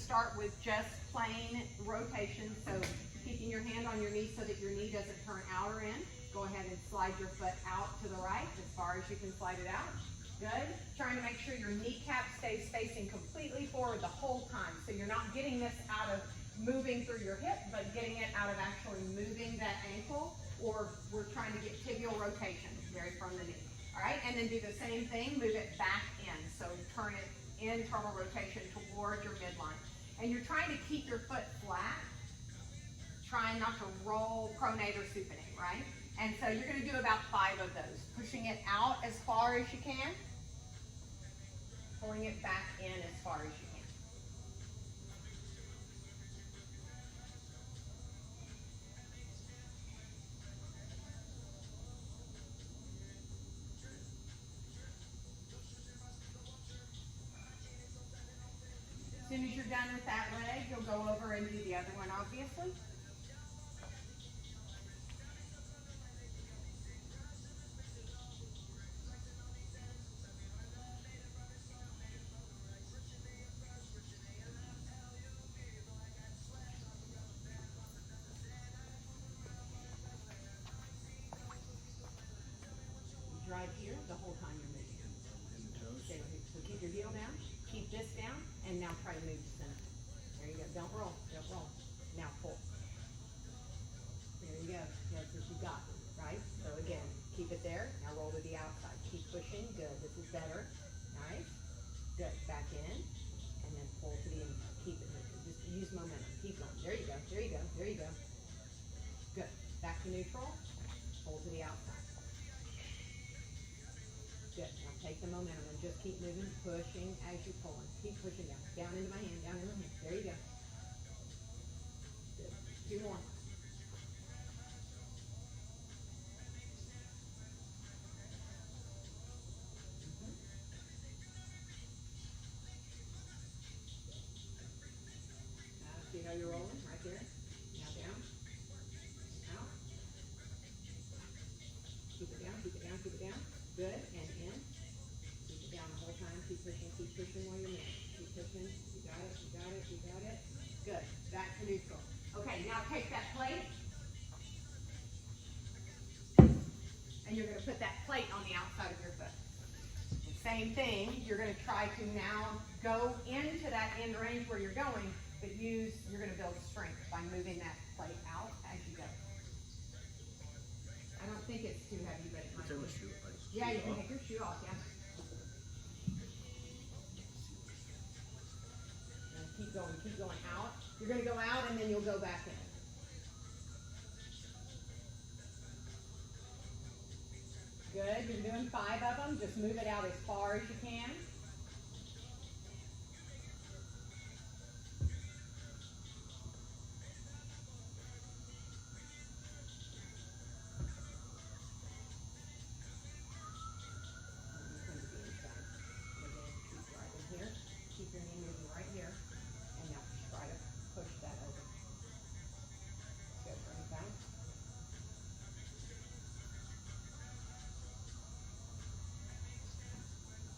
start with just plain rotation, so keeping your hand on your knee so that your knee doesn't turn out or in. Go ahead and slide your foot out to the right as far as you can slide it out. Good. Trying to make sure your kneecap stays facing completely forward the whole time. So you're not getting this out of moving through your hip, but getting it out of actually moving that ankle, or we're trying to get tibial rotation, very from the knee. All right, and then do the same thing, move it back in. So turn it internal rotation toward your midline. And you're trying to keep your foot flat, trying not to roll, pronate, or supinate, right? And so you're going to do about 5 of those, pushing it out as far as you can, pulling it back in as far as you can. As soon as you're done with that leg, you'll go over and do the other one, obviously. Drive here the whole time you're moving. So keep your heel down, keep this down, and now try to move to center. There you go. Don't roll. Don't roll. Now pull. There you go. That's what you got, right? So again, keep it there. Now roll to the outside. Keep pushing. Good. This is better. Nice. Good. Back in, and then pull to the inside. Keep it moving. Just use momentum. Keep going. There you go. There you go. There you go. Good. Back to neutral. Pull to the outside. Good. Now take the momentum and just keep moving, pushing as you're pulling. Keep pushing down. Down into my hand, down into my hand. There you go. Good. 2 more. Now see how you're rolling? Right there. Now down. Out. Keep it down, keep it down, keep it down. Good. And in. Keep it down the whole time. Keep pushing while you're moving. Keep pushing. You got it, you got it, you got it. Good. Back to neutral. Okay, now take that plate. And you're going to put that plate on the outside of your foot. The same thing, you're going to try to now go into that end range where you're going, but you're going to build strength by moving that plate out as you go. I don't think it's too heavy, but it might be. Yeah, you can take your shoe off, yeah. And keep going out. You're going to go out and then you'll go back in. Good, you're doing 5 of them. Just move it out as far as you can. Keep your knee moving right here. And now try to push that over. Good, bring it back.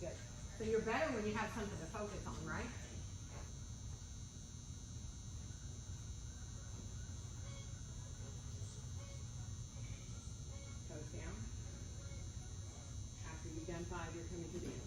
Good. So you're better when you have something to focus on, right? Toes down. After you've done 5, you're coming to the inside.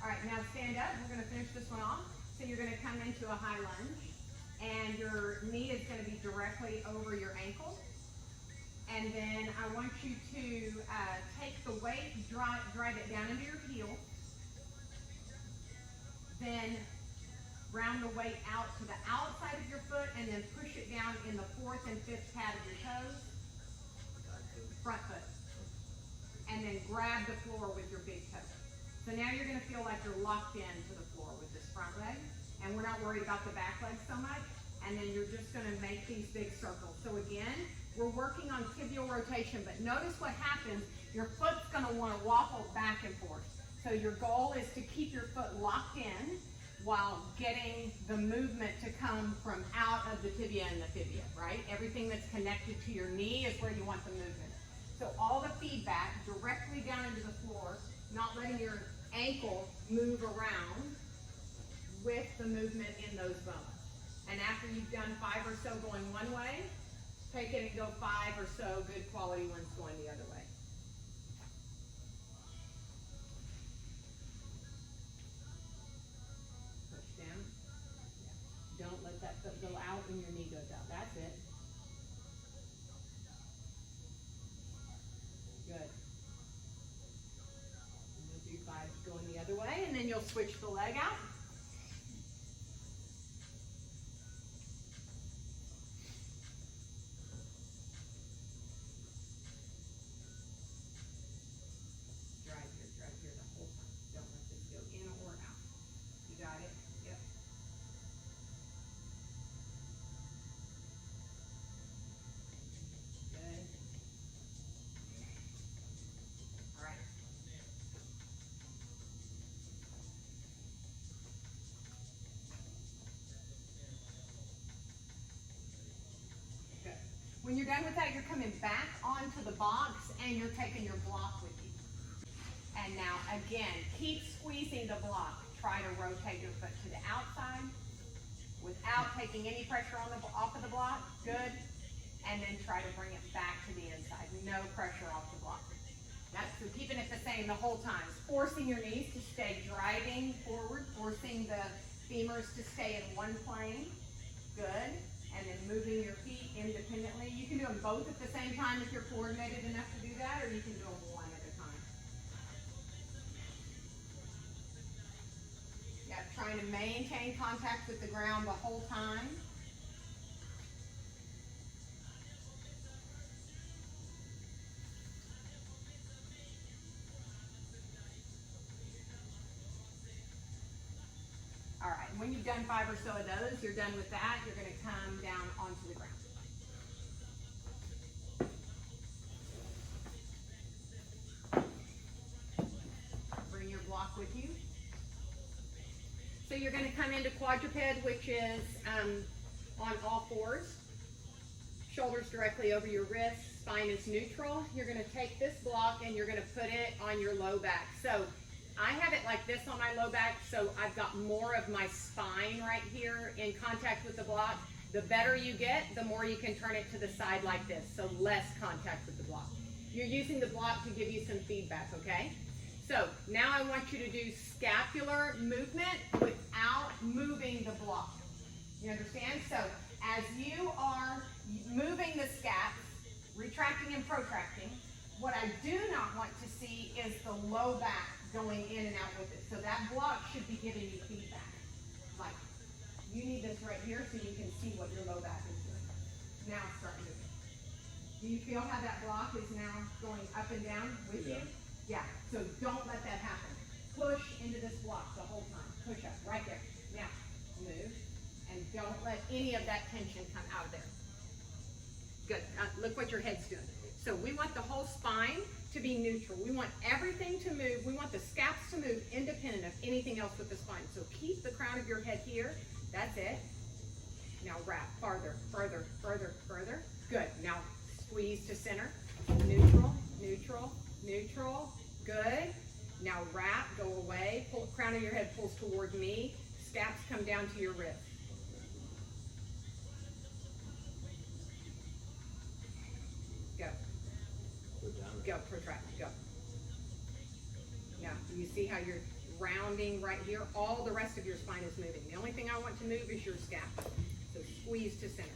All right, now stand up. We're gonna finish this one off. So you're gonna come into a high lunge, and your knee is gonna be directly over your ankle. And then I want you to take the weight, drive it down into your heel. Then round the weight out to the outside of your foot, and then push it down in the 4th and 5th pad of your toes. Front foot. And then grab the floor with your big toe. So now you're gonna feel like you're locked into the floor with this front leg. And we're not worried about the back leg so much. And then you're just gonna make these big circles. So again, we're working on tibial rotation, but notice what happens. Your foot's gonna wanna waffle back and forth. So your goal is to keep your foot locked in while getting the movement to come from out of the tibia and the fibula, right? Everything that's connected to your knee is where you want the movement. So all the feedback directly down into the floor, not letting your ankle move around with the movement in those bones. And after you've done 5 or so going one way, take it and go 5 or so good quality ones going the other way. Push down. Yeah. Don't let that foot go out when your knee goes out. That's it. Good. And you'll do 5 going the other way, and then you'll switch the leg out. When you're done with that, you're coming back onto the box and you're taking your block with you. And now again, keep squeezing the block. Try to rotate your foot to the outside without taking any pressure on off of the block. Good. And then try to bring it back to the inside. No pressure off the block. That's so keeping it the same the whole time. Forcing your knees to stay driving forward, forcing the femurs to stay in one plane. Good. And then moving your feet independently. You can do them both at the same time if you're coordinated enough to do that, or you can do them one at a time. Yeah, trying to maintain contact with the ground the whole time. All right, when you've done 5 or so of those, you're done with that, you're gonna come down onto the ground. Bring your block with you. So you're gonna come into quadruped, which is on all fours. Shoulders directly over your wrists, spine is neutral. You're gonna take this block and you're gonna put it on your low back. So I have it like this on my low back, so I've got more of my spine right here in contact with the block. The better you get, the more you can turn it to the side like this, so less contact with the block. You're using the block to give you some feedback, okay? So now I want you to do scapular movement without moving the block. You understand? So as you are moving the scaps, retracting and protracting, what I do not want to see is the low back going in and out with it. So that block should be giving you feedback. Like, you need this right here so you can see what your low back is doing. Now start moving. Do you feel how that block is now going up and down with you? Yeah, so don't let that happen. Push into this block the whole time. Push up, right there. Now, move, and don't let any of that tension come out of there. Good, look what your head's doing. So we want the whole spine to be neutral. We want everything to move. We want the scaps to move independent of anything else with the spine. So keep the crown of your head here. That's it. Now wrap farther, further, further, further. Good. Now squeeze to center. Neutral, neutral, neutral. Good. Now wrap, go away. Pull, crown of your head pulls toward me. Scaps come down to your wrist. Go. Go, protract, go. Now, you see how you're rounding right here. All the rest of your spine is moving. The only thing I want to move is your scapula. So squeeze to center.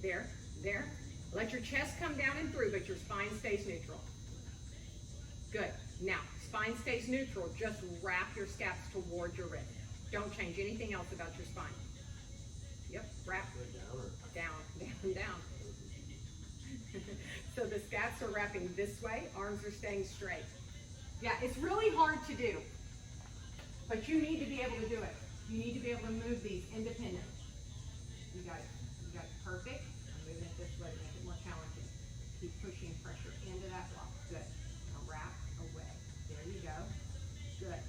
There, there. Let your chest come down and through, but your spine stays neutral. Good. Now, spine stays neutral. Just wrap your scaps toward your wrist. Don't change anything else about your spine. Yep, wrap. Down, down, down. So the scaps are wrapping this way, arms are staying straight. Yeah, it's really hard to do, but you need to be able to do it. You need to be able to move these independently. You got it. You got it. Perfect. I'm moving it this way to make it more challenging. Keep pushing pressure into that block. Good. Now wrap away. There you go. Good.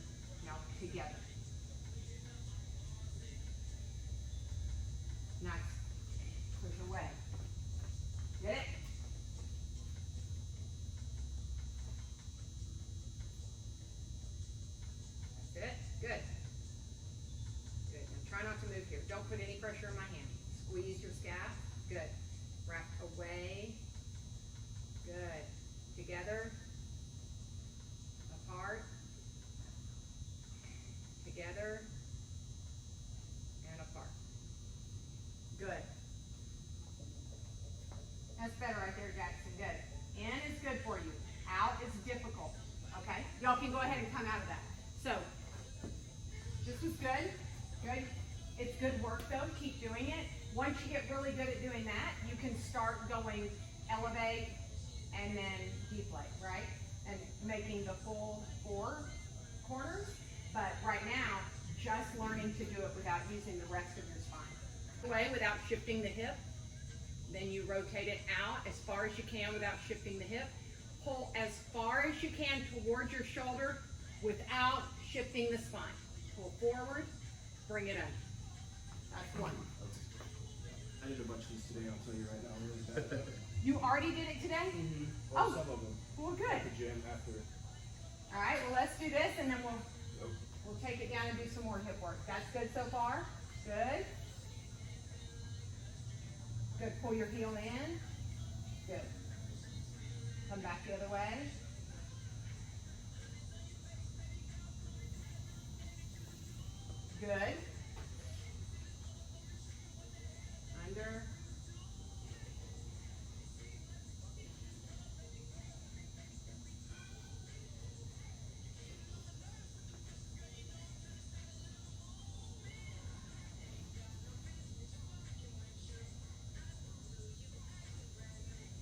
Now together. Nice. Push away. Get it? That's it. Good. Good. Now try not to move here. Don't put any pressure on my hand. Squeeze your scap. Good. Wrap away. Good. Together. Apart. Together. And apart. Good. That's better right there, Jackson. Good. In is good for you. Out is difficult. Okay? Y'all can go ahead and come out of that. So, this was good. Good. It's good work though. Keep doing it. Once you get really good at doing that, you can start going elevate and then deflate, right? And making the full 4 corners. But right now, just learning to do it without using the rest of your spine. Way without shifting the hip. Then you rotate it out as far as you can without shifting the hip. Pull as far as you can towards your shoulder without shifting the spine. Pull forward, bring it under. That's 1. I did a bunch of these today, I'll tell you right now, really bad. You already did it today? Mm-hmm. Oh, some of them. Well, good. At the gym after. All right, well, let's do this and then we'll Nope. take it down and do some more hip work. That's good so far? Good. Good, pull your heel in. Good. Come back the other way. Good. Under.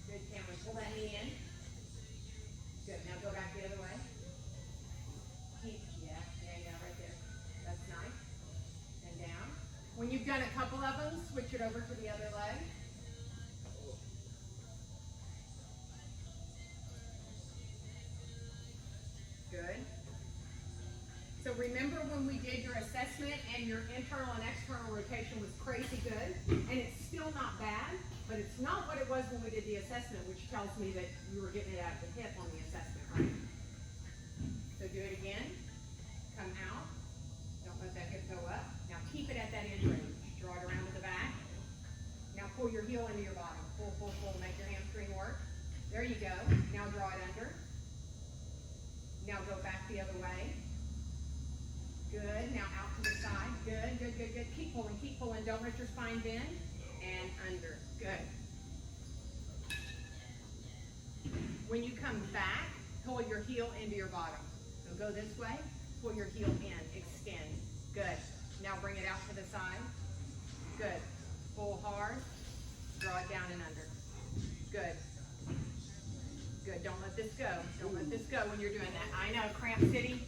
Good, Cameron. Pull that knee in. Good. Now go back the other way. Keep, yeah, right there. That's nice. And down. When you've done a couple of them, switch it over to the other leg. Good. So remember when we did your assessment and your internal and external rotation was crazy good, and it's still not bad, but it's not what it was when we did the assessment, which tells me that you were getting it out of the hip on the assessment, right? So do it again. Come out. Don't let that hip go up. Now keep it at that end range. Draw it around to the back. Now pull your heel into your bottom. Pull, pull, pull. Make your hamstring work. There you go. Now draw it under. Now go back the other way. Good. Now out to the side. Good, good, good, good. Keep pulling, keep pulling. Don't let your spine bend. And under. Good. When you come back, pull your heel into your bottom. So go this way. Pull your heel in. Extend. Good. Now bring it out to the side. Good. Pull hard. Draw it down and under. Good. Good. Don't let this go. Don't let this go when you're doing that. I know. Cramp City.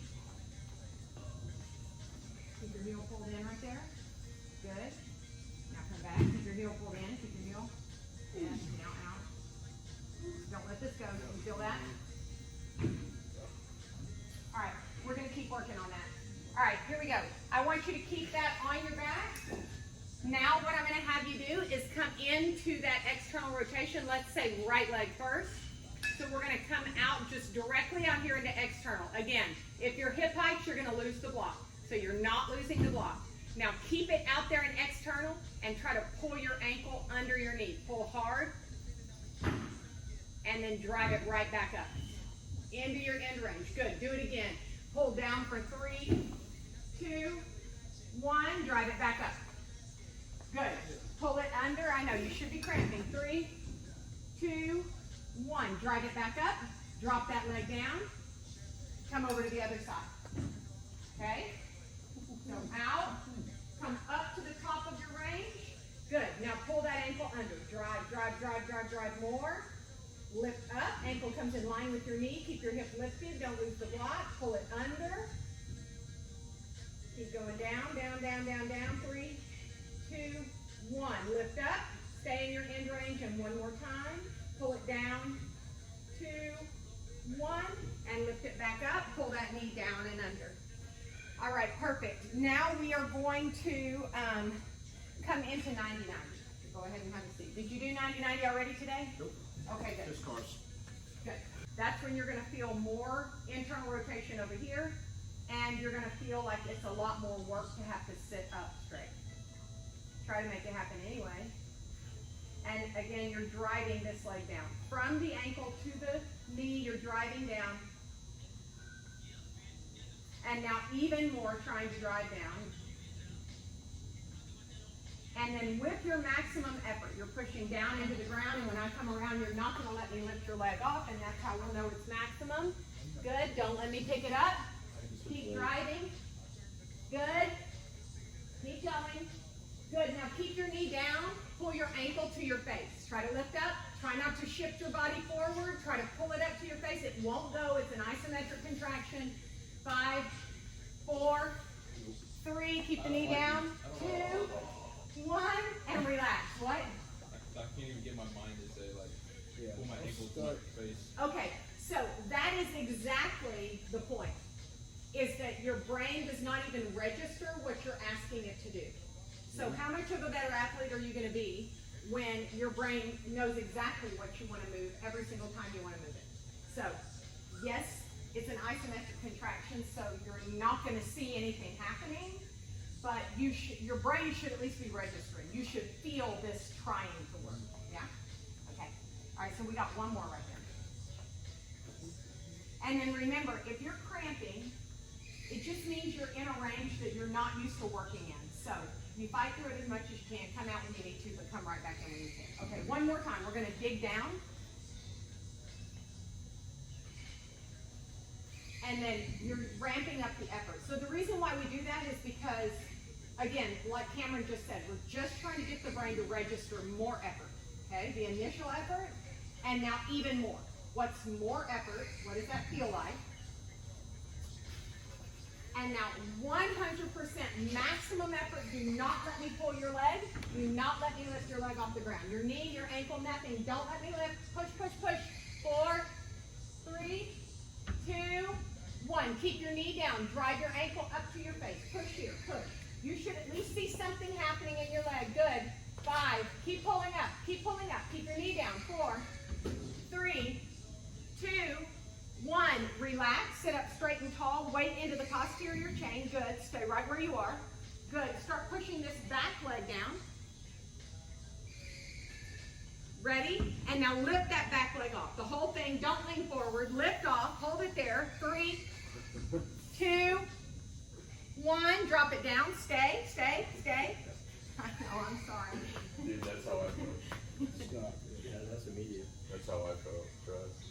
Keep your heel pulled in right there. Good. Now come back. Keep your heel pulled in. Keep your heel. In. Now out. Don't let this go. You feel that? All right. We're going to keep working on that. All right. Here we go. I want you to keep that on your back. Now what I'm going to have you do is come into that external rotation. Let's say right leg first. So we're going to come out just directly out here into external. Again, if you're hip height, you're going to lose the block. So you're not losing the block. Now keep it out there in external and try to pull your ankle under your knee. Pull hard and then drive it right back up. into your end range. Good, do it again. Hold down for 3, 2, 1, drive it back up. Good, pull it under, I know you should be cramping. 3, 2, 1, drive it back up, drop that leg down, come over to the other side. Okay, so out, come up to the top of your range. Good, now pull that ankle under, drive, drive, drive, drive, drive more. Lift up, ankle comes in line with your knee, keep your hip lifted, don't lose the block, pull it under. Keep going down, down, down, down, down, 3, 2, 1. Lift up, stay in your end range, and one more time. Pull it down, 2, 1, and lift it back up, pull that knee down and under. All right, perfect. Now we are going to come into 90-90. Go ahead and have a seat. Did you do 90-90 already today? Nope. Okay, good. Just cars. Good. That's when you're going to feel more internal rotation over here, and you're going to feel like it's a lot more work to have to sit up straight. Try to make it happen anyway. And again, you're driving this leg down. From the ankle to the knee, you're driving down. And now even more, trying to drive down. And then with your maximum effort, you're pushing down into the ground, and when I come around, you're not going to let me lift your leg off, and that's how we'll know it's maximum. Good, don't let me pick it up. Keep driving. Good. Keep going. Good, now keep your knee down, pull your ankle to your face. Try to lift up, try not to shift your body forward, try to pull it up to your face. It won't go, it's an isometric contraction. 5, 4, 3, keep the knee down, 2, 1, and relax. What? I can't even get my mind to say, like, pull my ankle to my face. Okay, so that is exactly the point, is that your brain does not even register what you're asking it to do. So how much of a better athlete are you going to be when your brain knows exactly what you want to move every single time you want to move it? So, yes, it's an isometric contraction, so you're not going to see anything happening, but your brain should at least be registering. You should feel this trying to work. Yeah? Okay. All right, so we got one more right there. And then remember, if you're cramping, it just means you're in a range that you're not used to working in. So you fight through it as much as you can. Come out when you need to, but come right back in when you can. Okay, one more time. We're going to dig down. And then you're ramping up the effort. So the reason why we do that is because, again, like Cameron just said, we're just trying to get the brain to register more effort. Okay, the initial effort, and now even more. What's more effort? What does that feel like? And now 100% maximum effort. Do not let me pull your leg. Do not let me lift your leg off the ground. Your knee, your ankle, nothing. Don't let me lift. Push, push, push. 4, 3, 2, 1. Keep your knee down. Drive your ankle up to your face. Push here. Push. You should at least see something happening in your leg. Good. 5. Keep pulling up. Keep pulling up. Keep your knee down. 4, 3, 2, 1. Relax. Sit up straight and tall. Weight into the posterior chain. Good. Stay right where you are. Good. Start pushing this back leg down. Ready? And now lift that back leg off. The whole thing. Don't lean forward. Lift off. Hold it there. 3, 2, 1. Drop it down. Stay. Stay. Stay. I know. I'm sorry. Dude, that's how I felt. Stop. Yeah, that's immediate. That's how I felt, trust.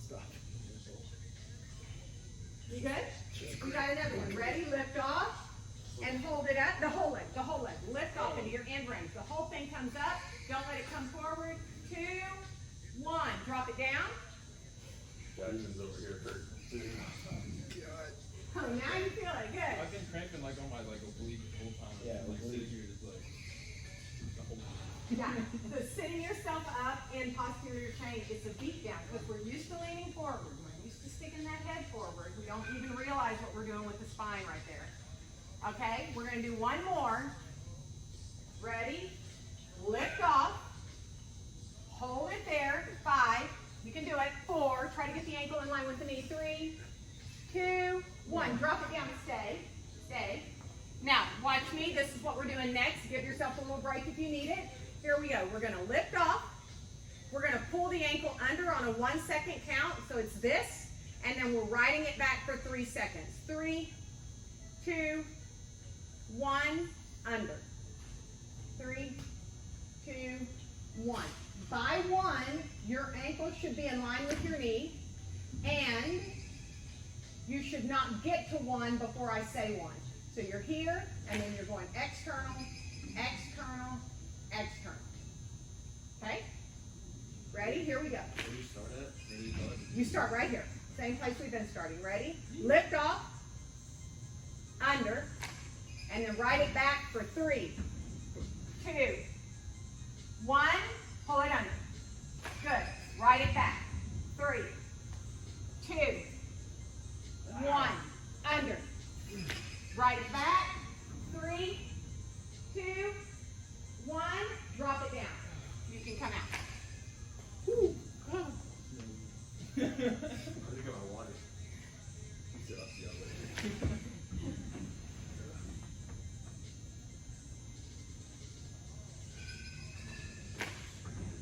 Stop. You good? We got another one. Ready? Lift off. And hold it up. The whole leg. The whole leg. Lift off into your end range. The whole thing comes up. Don't let it come forward. 2, 1. Drop it down. Jackson's over here hurting too. Oh, now you feel it. Good. I've been cramping like on my oblique the whole time. Yeah, like oblique. sitting here just like the whole time. Yeah. So sitting yourself up in posterior chain, it's a beat down because we're used to leaning forward. We're used to sticking that head forward. We don't even realize what we're doing with the spine right there. Okay, we're going to do one more. Ready? Lift off. Hold it there. 5. You can do it. 4. Try to get the ankle in line with the knee. 3, 2, 1. Drop it down and stay. Stay. Now, watch me. This is what we're doing next. Give yourself a little break if you need it. Here we go. We're going to lift off. We're going to on a 1 second count, so it's this, and then we're riding it back for 3 seconds. 3, 2, 1, under. 3, 2, 1. By 1, your ankle should be in line with your knee, and you should not get to 1 before I say 1. So you're here, and then you're going external, external, external. Okay? Ready? Here we go. Where do you start at? Where do you start? You start right here. Same place we've been starting. Ready? Lift off, under, and then ride it back for 3, 2, 1. Pull it under. Good. Ride it back. 3, 2, 1. Under. Ride it back. 3, 2, 1. Drop it down. You can come out. Whew. Oh. I think I want it. I'll see y'all later.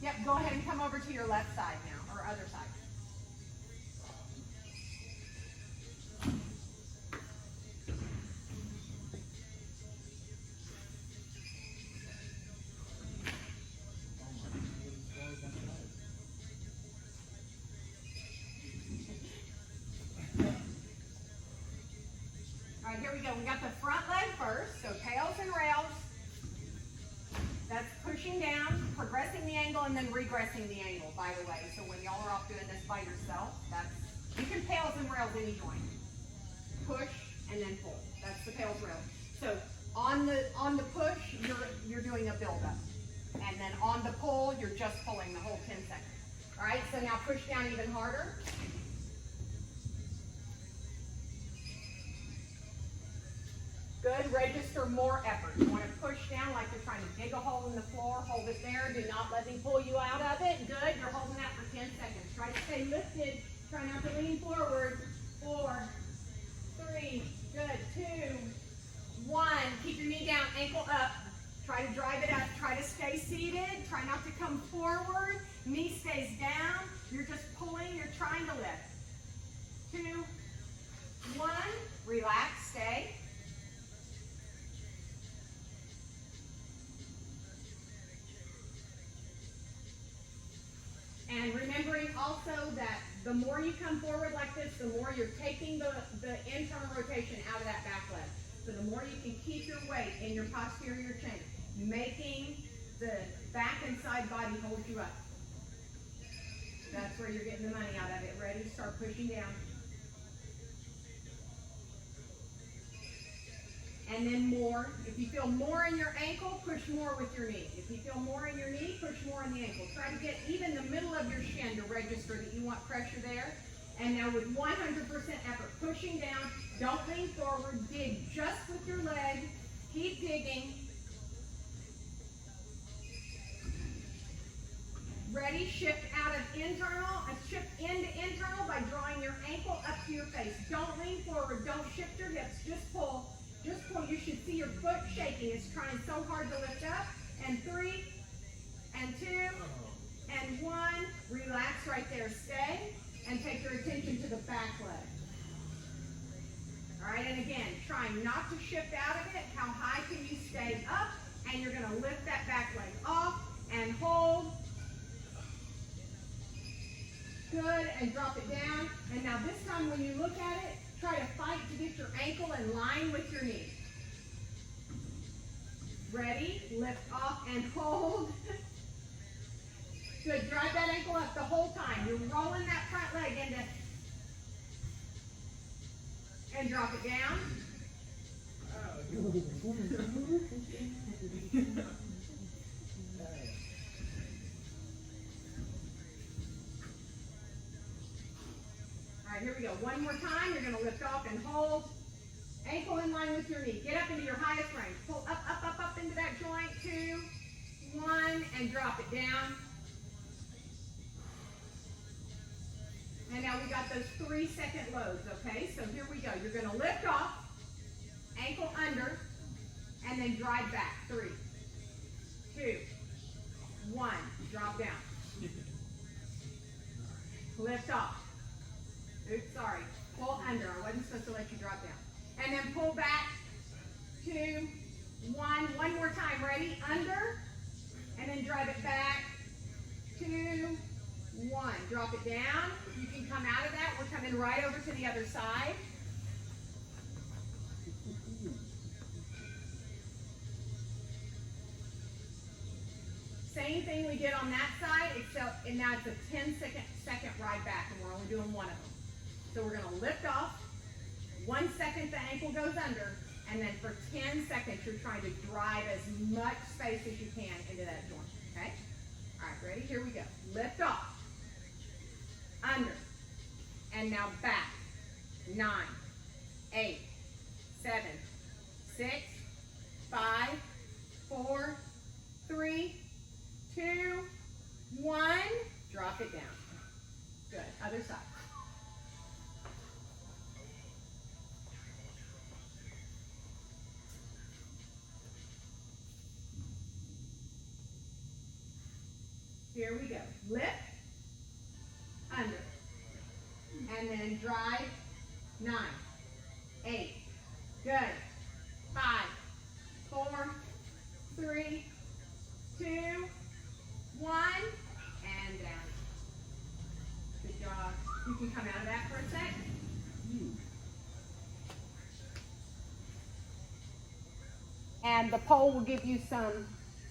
Yep, go ahead and come over to your left side now, or other side. All right, here we go. We got the front leg first, so tails and rails. That's pushing down, progressing the angle, and then regressing the angle, by the way. So when y'all are off doing this by yourself, you can tails and rails any joint. Push and then pull. That's the tails rail. So on the push, you're doing a build-up. And then on the pull, you're just pulling the whole 10 seconds. All right, so now push down even harder. Good, register more effort. You want to push down like you're trying to dig a hole in the floor. Hold it there. Do not let me pull you out of it. Good, you're holding that for 10 seconds. Try to stay lifted. Try not to lean forward. 4, 3, good, 2, 1. Keep your knee down, ankle up. Try to drive it up. Try to stay seated. Try not to come forward. Knee stays down. You're just pulling. You're trying to lift. 2, 1. Relax, stay. And remembering also that the more you come forward like this, the more you're taking the internal rotation out of that back leg. So the more you can keep your weight in your posterior chain, making the back and side body hold you up. That's where you're getting the money out of it. Ready? Start pushing down. And then more. If you feel more in your ankle, push more with your knee. If you feel more in your knee, push more in the ankle. Try to get even the middle of your shin to register that you want pressure there. And now with 100% effort, pushing down, don't lean forward, dig just with your leg. Keep digging. Ready? Shift out of internal, shift into internal by drawing your ankle up to your face. Don't lean forward, don't shift your hips, just pull. Just pull. You should see your foot shaking. It's trying so hard to lift up. And 3, and 2, and 1. Relax right there. Stay. And take your attention to the back leg. All right, and again, trying not to shift out of it. How high can you stay up? And you're going to lift that back leg off and hold. Good, and drop it down. And now this time when you look at it, try to fight to get your ankle in line with your knee. Ready? Lift off and hold. Good. Drive that ankle up the whole time. You're rolling that front leg into, and drop it down. All right, here we go. One more time. You're going to lift off and hold. Ankle in line with your knee. Get up into your highest range. Pull up, up, up, up into that joint. 2, 1, and drop it down. And now we got those 3-second loads, okay? So here we go. You're going to lift off, ankle under, and then drive back. 3, 2, 1. Drop down. Lift off. Oops, sorry. Pull under. I wasn't supposed to let you drop down. And then pull back. 2, 1. One more time. Ready? Under. And then drive it back. 2, 1. Drop it down. You can come out of that. We're coming right over to the other side. Same thing we did on that side, except, and now it's a 10-second ride back, and we're only doing one of them. So we're going to lift off. 1 second the ankle goes under, and then for 10 seconds you're trying to drive as much space as you can into that joint. Okay? All right, ready? Here we go. Lift off. Under. And now back. 9, 8, 7, 6, 5, 4, 3, 2, 1. Drop it down. Good. Other side. Here we go. Lift. Under. And then drive. 9, 8. Good. 5, 4, 3, 2, 1, and down. Good job. You can come out of that for a sec. And the pole will give you some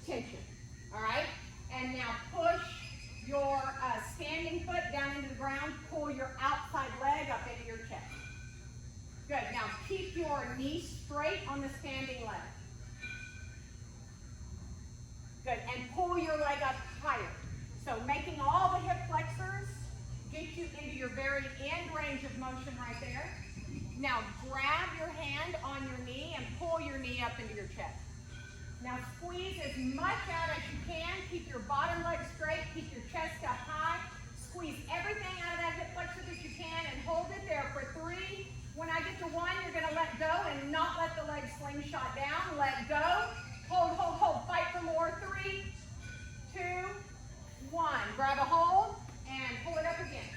tension. All right? And now push your standing foot down into the ground. Pull your outside leg up into your chest. Good. Now keep your knee straight on the standing leg. Good, and pull your leg up higher. So making all the hip flexors get you into your very end range of motion right there. Now grab your hand on your knee and pull your knee up into your chest. Now squeeze as much out as you can. Keep your bottom leg straight, keep your chest up high. Squeeze everything out of that hip flexor that you can and hold it there for 3. When I get to 1, you're gonna let go and not let the leg slingshot down. Let go. Hold, hold, hold. Fight for more. 3, 2, 1. Grab a hold and pull it up again.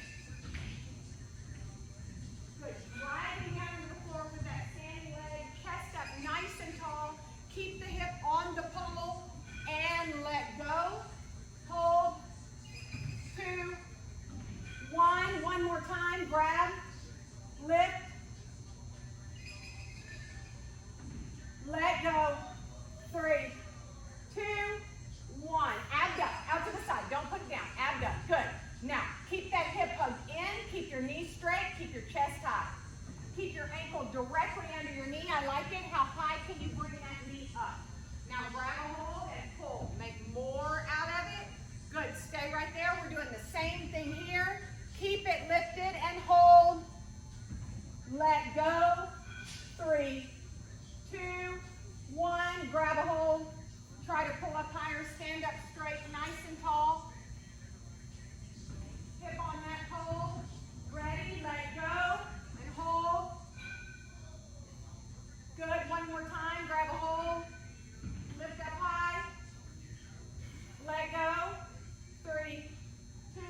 Good. Driving down to the floor with that standing leg. Chest up nice and tall. Keep the hip on the pole and let go. Hold. 2, 1. One more time. Grab. Lift. Let go. 3, 2, 1. Abduct. Out to the side. Don't put it down. Abduct. Good. Now, keep that hip hugged in. Keep your knees straight. Keep your chest high. Keep your ankle directly under your knee. I like it. How high can you bring that knee up? Now, grab a hold and pull. Make more out of it. Good. Stay right there. We're doing the same thing here. Keep it lifted and hold. Let go. 3, 2, 1. Grab a hold. Try to pull up higher. Stand up straight, nice and tall. Hip on that pole. Ready? Let go and hold. Good. One more time. Grab a hold. Lift up high. Let go. 3, 2,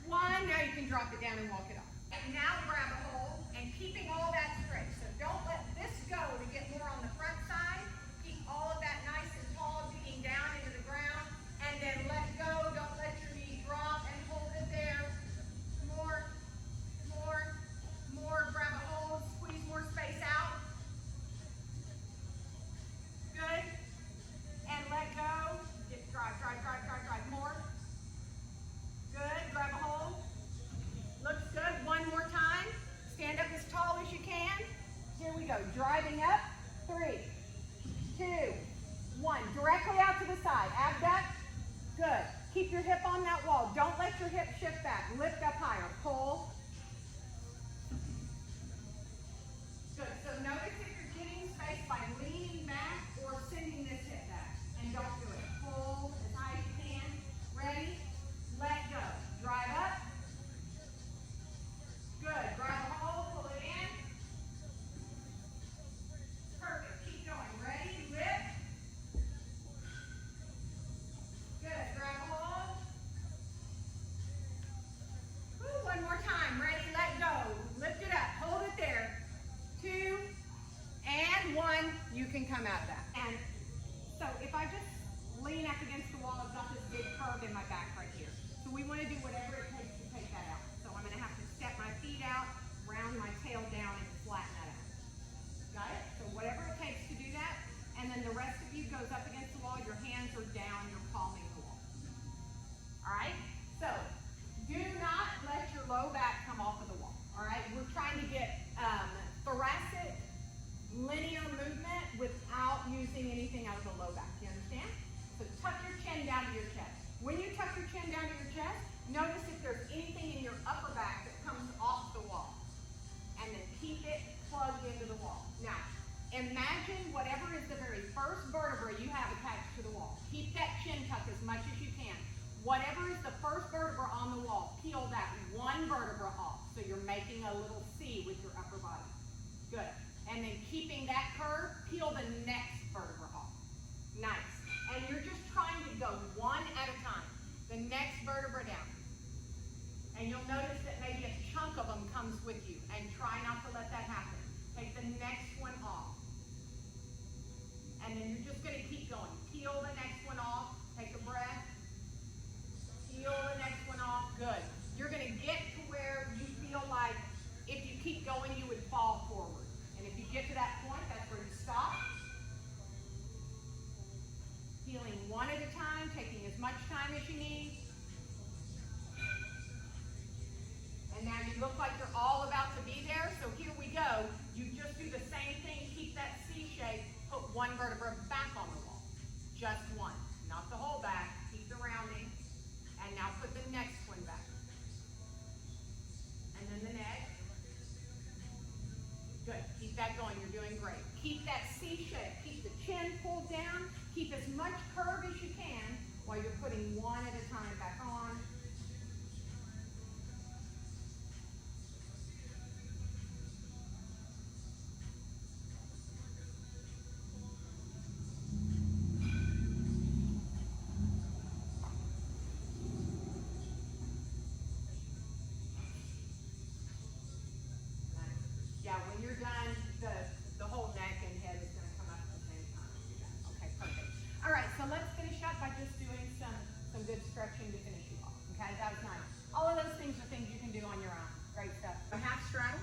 1. Now you can drop it down and walk it off. And now grab a hold and keeping all that straight. So don't let this go to get more on the front side. Keep all of that nice and tall, digging down into the ground. And then let go. Don't let your knee drop and hold it there. More, more, more. Grab a hold. Squeeze more space out. Good. And let go. Drive, drive, drive, drive, drive. More. Good. Grab a hold. Looks good. One more time. Stand up as tall as you can. Here we go. Driving up. 3, 2, 1. Directly out to the side. Abduct. Good. Keep your hip on that wall. Don't let your hip shift back. Lift up higher. Pull. Good. So notice if you're getting space by leaning back or sending this hip back. And don't do it. Pull as high as you can. Ready? Let go. Drive up. Good. Grab a hold. Pull it in. Perfect. Keep going. Ready? Lift. Good. Grab a hold. Woo. come out of that. And so if I just lean up against the wall, I've got this big curve in my back right here. So we want to do whatever it takes to take that out. So I'm going to have to step my feet out, round my tail down, and flatten that out. Got it? So whatever it takes to do that. And then the rest of you goes up against the wall. Your hands are down. You're palming the wall. All right? So do not let your low back come off of the wall. All right? We're trying to get thoracic linear movement without using anything out of the low back. You understand? So tuck your chin down to your chest. When you tuck your chin down to your chest, notice if there's anything in your upper back that comes off the wall. And then keep it plugged into the wall. Now, imagine whatever is the very first vertebra you have attached to the wall. Keep that chin tuck as much as you can. Whatever is the first vertebra on the wall, peel that one vertebra off. So you're making a little C with your upper body. Good. And then keeping that curve, peel the next vertebra off. Nice. And you're just trying to go one at a time. The next vertebra down. And you'll notice that maybe a chunk of them comes with you. And try not to let that happen. Take the next one off. And then you're just going to keep going. Peel the next one off. Take a breath. Peel the next one off. Good. You're going to get to where you feel like if you keep going, you would fall forward. And if you get to that point, that's where you stop. Peeling one at a time, taking as much time as you need. And now you look like you're all about to be there, so here we go. You just do the same thing, keep that C shape, put one vertebra back on the wall. Just one, not the whole back, keep the rounding. And now put the next one back. And then the next. Good, keep that going, you're doing great. Keep that C shape, keep the chin pulled down, keep as much curve as you can while you're putting one at a time back on. Yeah, when you're done, the whole neck and head is going to come up at the same time. Okay, perfect. All right, so let's finish up by just doing some good stretching to finish you off. Okay, that was nice. All of those things are things you can do on your own. Great stuff. A half straddle.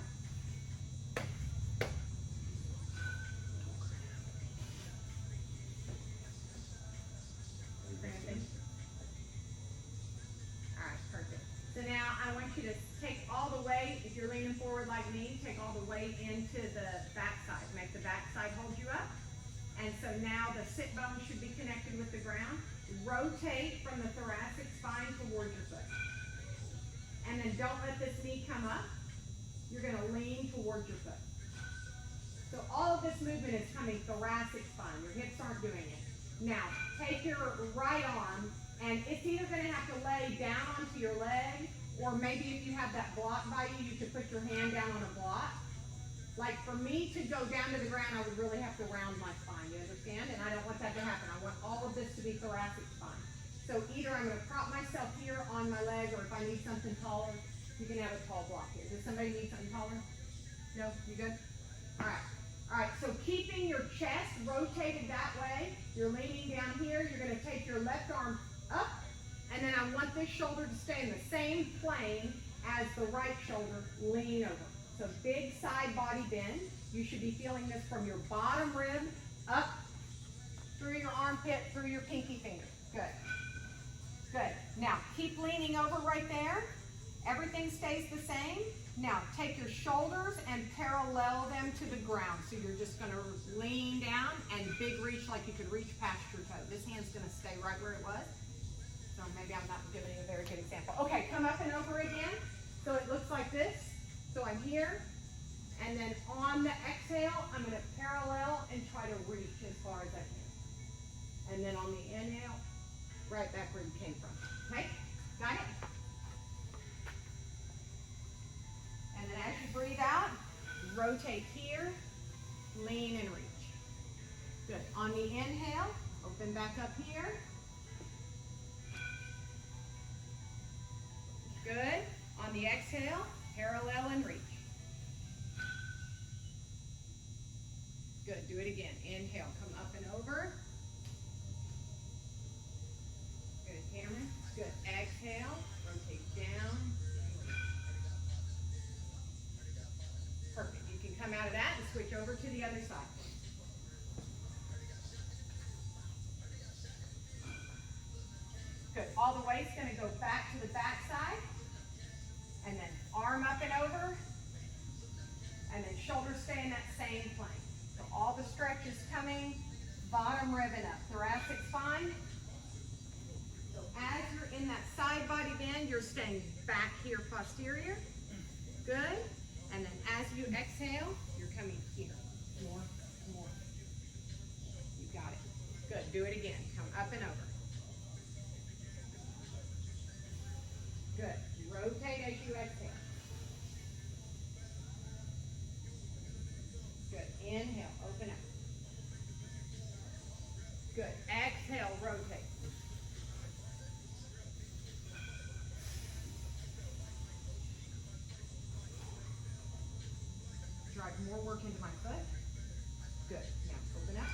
All right, perfect. So now I want you to take all the weight, if you're leaning forward like me, take all the weight into the back side. Make the back side hold you up. And so now the sit bone should be connected with the ground. Rotate from the thoracic spine towards your foot. And then don't let this knee come up. You're going to lean towards your foot. So all of this movement is coming thoracic spine. Your hips aren't doing it. Now, take your right arm, and it's either going to have to lay down onto your leg, or maybe if you have that block by you, you could put your hand down on a block. Like for me to go down to the ground, I would really have to round my spine, you understand? And I don't want that to happen. I want all of this to be thoracic spine. So either I'm going to prop myself here on my leg, or if I need something taller, you can have a tall block here. Does somebody need something taller? No? You good? All right. All right, so keeping your chest rotated that way, you're leaning down here, you're going to take your left arm up, and then I want this shoulder to stay in the same plane as the right shoulder. Lean over. So big side body bend. You should be feeling this from your bottom rib up through your armpit, through your pinky finger. Good. Good. Now, keep leaning over right there. Everything stays the same. Now, take your shoulders and parallel them to the ground. So you're just going to lean down and big reach like you could reach past your toe. This hand's going to stay right where it was. So maybe I'm not giving you a very good example. Okay, come up and over again. So it looks like this. So I'm here, and then on the exhale, I'm going to parallel and try to reach as far as I can. And then on the inhale, right back where you came from. Okay? Got it? And then as you breathe out, rotate here, lean and reach. Good. On the inhale, open back up here. Good. On the exhale, parallel and reach. Good. Do it again. Inhale. Come over to the other side. Good. All the weight's going to go back to the back side. And then arm up and over. And then shoulders stay in that same plane. So all the stretch is coming, bottom ribbon up, thoracic spine. So as you're in that side body bend, you're staying back here posterior. Good. And then as you exhale, you're coming here. More, more. You got it. Good. Do it again. Come up and over. Good. Rotate as you exhale. Good. Inhale. Open up. Good. Exhale. Rotate. Drive more work into my foot. Good. Now open up.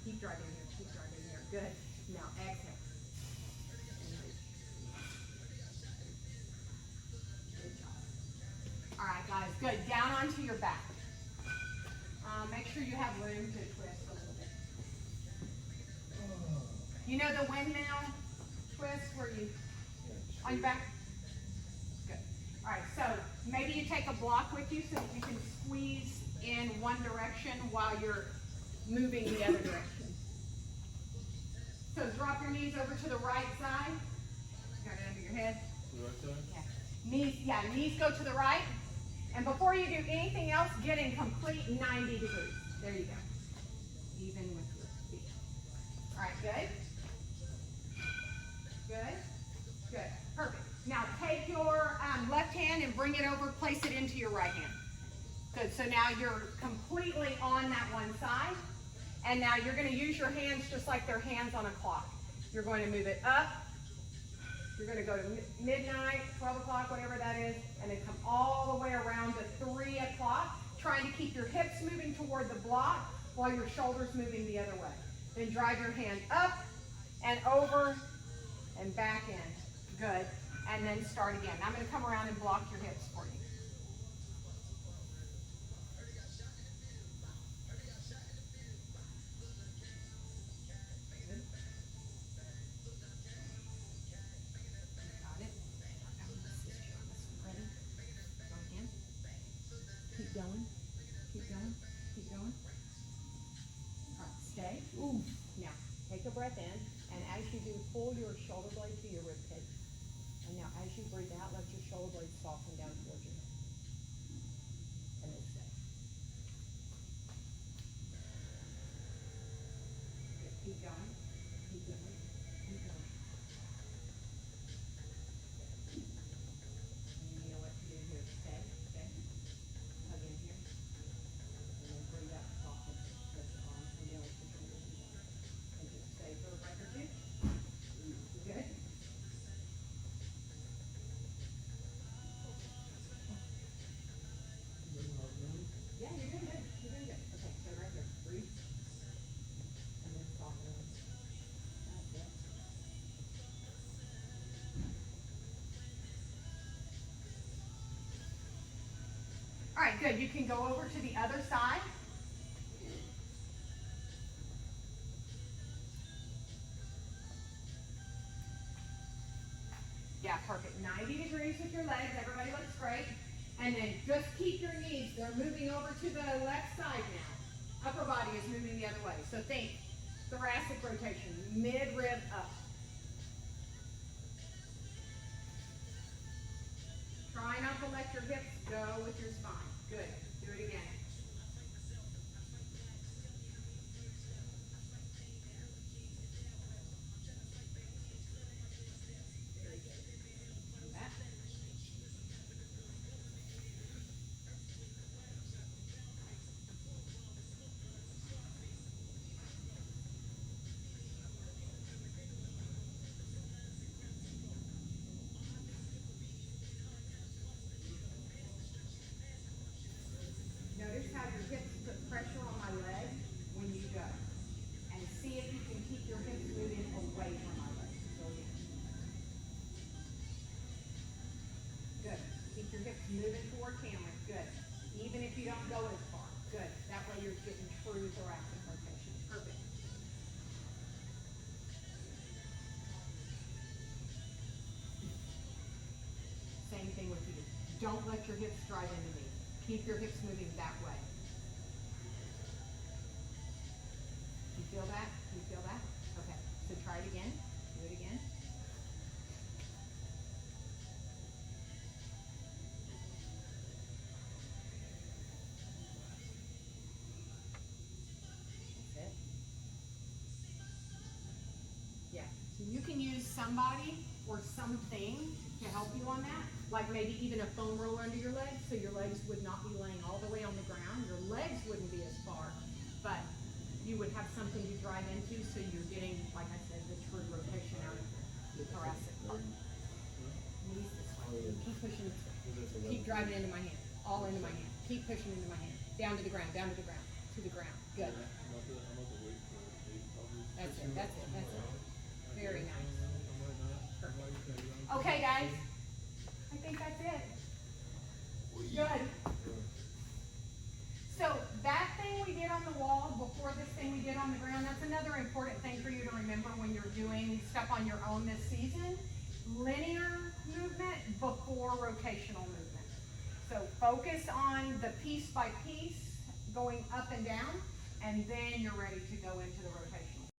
Keep driving here. Keep driving here. Good. Now exhale. Good job. All right, guys. Good. Down onto your back. Make sure you have room to twist a little bit. You know the windmill twist where you on your back? Good. All right, so maybe you take a block with you so that you can squeeze in one direction while you're moving the other direction. So drop your knees over to the right side. Got it under your head. The right side? Yeah. Knees go to the right. And before you do anything else, get in complete 90 degrees. There you go. Even with your feet. All right, good. Good. Good. Perfect. Now take your left hand and bring it over, place it into your right hand. Good. So now you're completely on that one side. And now you're going to use your hands just like they're hands on a clock. You're going to move it up. You're going to go to midnight, 12 o'clock, whatever that is, and then come all the way around to 3 o'clock, trying to keep your hips moving toward the block while your shoulders moving the other way. Then drive your hand up and over and back in. Good. And then start again. I'm going to come around and block your hips for you. Keep going, keep going, keep going. All right, stay. Ooh. Now, take a breath in, and as you do, pull your shoulder blade to your rib cage. And now, as you breathe out, let your shoulder blade soften down towards you. And then stay. Good. Keep going, keep going, keep going. And you know what to do here. Stay, stay. Hug in here. And then breathe out, soften. Stretch your arms and down, push your shoulders down. And just stay for a breath or two. Good. Yeah, you're doing good. You're doing good. Okay, stay right there. Breathe. And then soften. That's it. All right, good. You can go over to the other side. Yeah, perfect. 90 degrees with your legs. Everybody looks great. And then just keep your knees. They're moving over to the left side now. Upper body is moving the other way. So think thoracic rotation, mid-rib up. Try not to let your hips go with your spine. Good. Do it again. Very good. Come back. No moving toward camera, good. Even if you don't go as far, good. That way you're getting true thoracic rotation, perfect. Same thing with you. Don't let your hips drive into me. Keep your hips moving that way. You feel that? You feel that? Okay, so try it again. Do it again. That's it. Yeah, so you can use somebody or something to help you on that, like maybe even a foam roller under your legs, so your legs would not be laying all the way on the ground, your legs wouldn't be as far, but you would have something to drive into, so you're getting, like I said, the true rotation out of the thoracic part. Knees this way, keep pushing this way, keep driving into my hand, all into my hand, keep pushing into my hand, down to the ground, down to the ground, to the ground, good. That's it, that's it, that's it. Very nice. Okay, guys, I think that's it. Good. So that thing we did on the wall before this thing we did on the ground, that's another important thing for you to remember when you're doing stuff on your own this season. Linear movement before rotational movement. So focus on the piece by piece, going up and down, and then you're ready to go into the rotation.